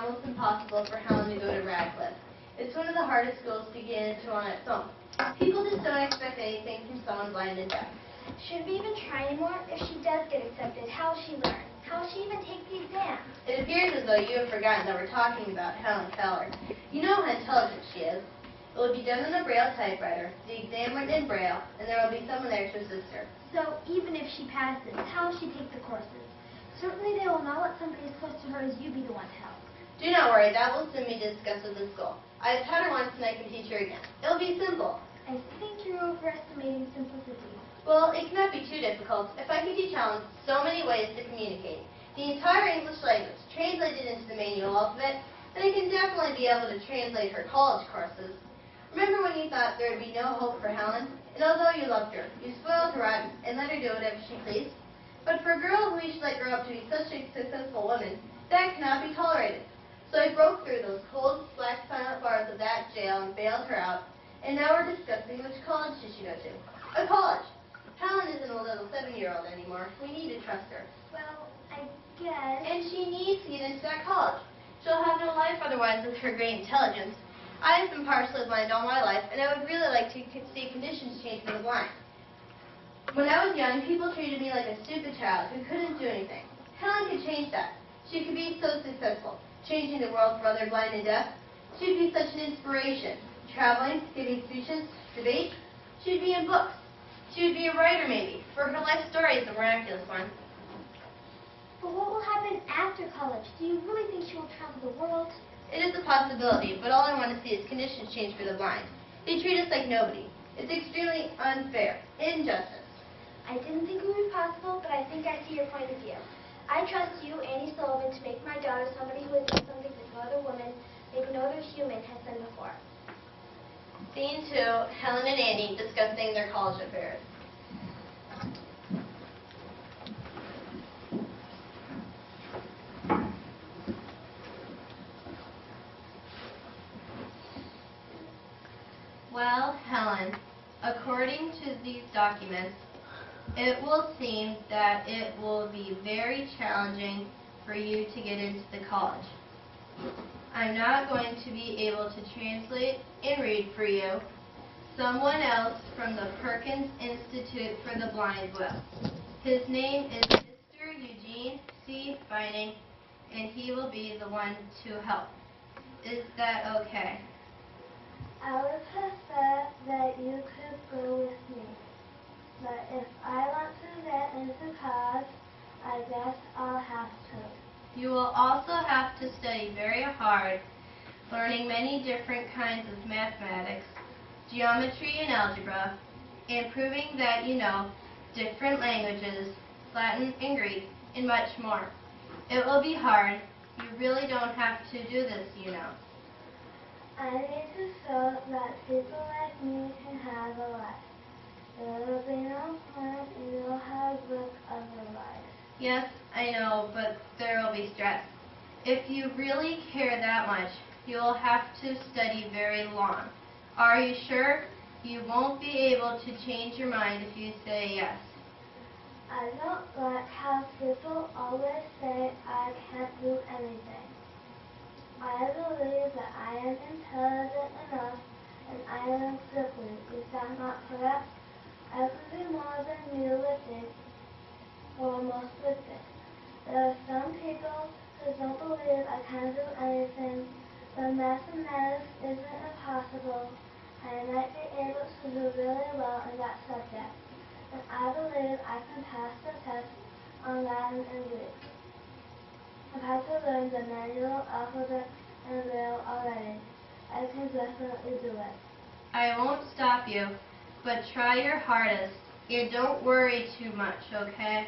almost impossible for Helen to go to Radcliffe. It's one of the hardest schools to get into on its own. People just don't expect anything from someone blind and deaf. Should we even try anymore? If she does get accepted, how will she learn? How will she even take the exam? It appears as though you have forgotten that we're talking about Helen Keller. You know how intelligent she is. It will be done on a Braille typewriter, the exam written in Braille, and there will be someone there to assist her. So even if she passes, how will she take the courses? Certainly they will not let somebody as close to her as you be the one to help. Do not worry, that will soon be discussed with the school. I have taught her once and I can teach her again. It will be simple. I think you're overestimating simplicity. Well, it cannot be too difficult. If I can teach Helen so many ways to communicate, the entire English language translated into the manual alphabet, then I can definitely be able to translate her college courses. Remember when you thought there would be no hope for Helen? And although you loved her, you spoiled her rotten and let her do whatever she pleased. But for a girl who you should let grow up to be such a successful woman, that cannot be tolerated. So I broke through those cold, black, silent bars of that jail and bailed her out. And now we're discussing which college should she go to. A college. Helen isn't a little 7-year-old anymore. We need to trust her. Well, I guess... And she needs to get into that college. She'll have no life otherwise with her great intelligence. I have been partially blind all my life, and I would really like to see conditions change for the blind. When I was young, people treated me like a stupid child who couldn't do anything. Helen could change that. She could be so successful, changing the world for other blind and deaf. She'd be such an inspiration. Traveling, giving speeches, debate. She'd be in books. She would be a writer, maybe, for her life story is a miraculous one. But what will happen after college? Do you really think she will travel the world? It is a possibility, but all I want to see is conditions change for the blind. They treat us like nobody. It's extremely unfair. Injustice. I didn't think it would be possible, but I think I see your point of view. I trust you, Annie Sullivan, to make my daughter somebody who has done something that no other woman, maybe no other human, has done before. Scene 2, Helen and Annie discussing their college affairs. Well, Helen, according to these documents, it will seem that it will be very challenging for you to get into the college. I'm not going to be able to translate and read for you. Someone else from the Perkins Institute for the Blind will. His name is Mr. Eugene C. Vining, and he will be the one to help. Is that okay? I would prefer that you could go with me. But if I want to get into college, I guess I'll have to. You will also have to study very hard, learning many different kinds of mathematics, geometry and algebra, and proving that you know different languages, Latin and Greek, and much more. It will be hard. You really don't have to do this, you know. I need to show that people like me can have a life. There will be no point in your hard work otherwise. Yes, I know, but there will be stress. If you really care that much, you will have to study very long. Are you sure? You won't be able to change your mind if you say yes. I don't like how people always say I can't do anything. I believe that I am intelligent enough and I am simply. Is that not correct? I can do more than you would think, or most would think. There are some people who don't believe I can do anything, but mathematics isn't impossible. I might be able to do really well in that subject, and I believe I can pass the test on Latin and Greek. I've had to learn the manual, alphabet, and Braille already. I can definitely do it. I won't stop you, but try your hardest, and don't worry too much, okay?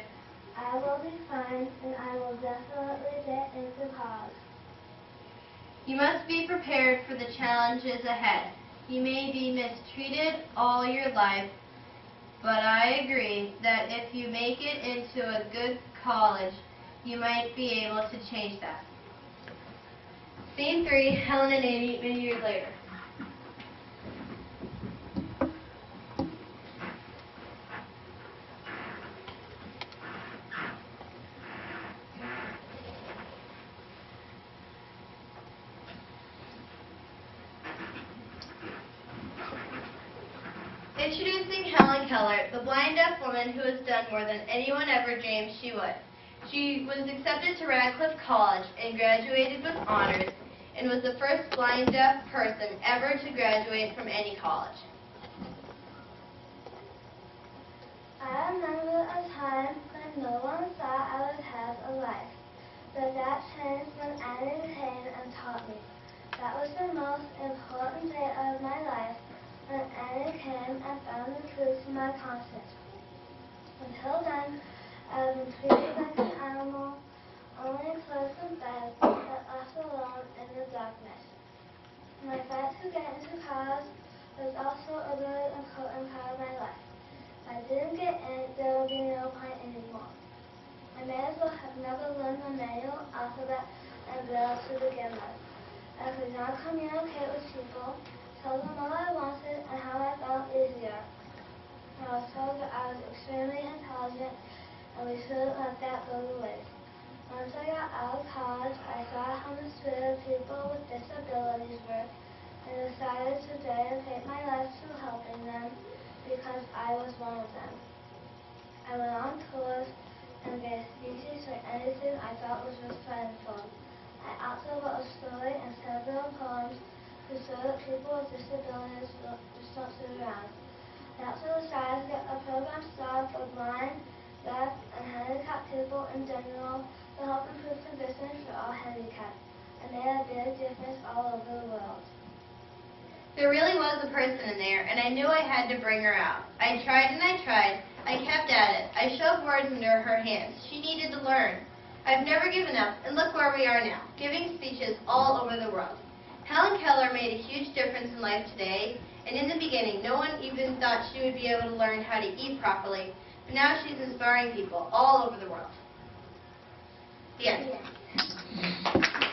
I will be fine, and I will definitely get into college. You must be prepared for the challenges ahead. You may be mistreated all your life, but I agree that if you make it into a good college, you might be able to change that. Scene 3, Helen and Annie many years later. Introducing Helen Keller, the blind deaf woman who has done more than anyone ever dreamed she would. She was accepted to Radcliffe College and graduated with honors and was the first blind deaf person ever to graduate from any college. I remember a time when no one thought I would have a life, but that changed when Annie came and taught me. That was the most important day of my life, when Annie came and found the truth to my conscience. Until then, I have been treated like an animal, only close in bed, but left alone in the darkness. My fight to get into college was also a really important part of my life. If I didn't get in, there would be no point anymore. I may as well have never learned the manual, alphabet, and braille to begin with. I could now communicate with people, tell them what I wanted and how I felt easier. I was told that I was extremely intelligent and we shouldn't let that go to waste. Once I got out of college, I saw how mistreated people with disabilities were and decided to dedicate my life to helping them because I was one of them. I went on tours and gave speeches for anything I thought was respectful. I also wrote a story and several poems to show that people with disabilities just don't sit around. I also decided to get a program started for blind, deaf, and handicapped people in general to help improve conditions for all handicapped. I made a big difference all over the world. There really was a person in there, and I knew I had to bring her out. I tried and I tried. I kept at it. I shoved words into her hands. She needed to learn. I've never given up, and look where we are now, giving speeches all over the world. Helen Keller made a huge difference in life today, and in the beginning, no one even thought she would be able to learn how to eat properly, but now she's inspiring people all over the world. The end.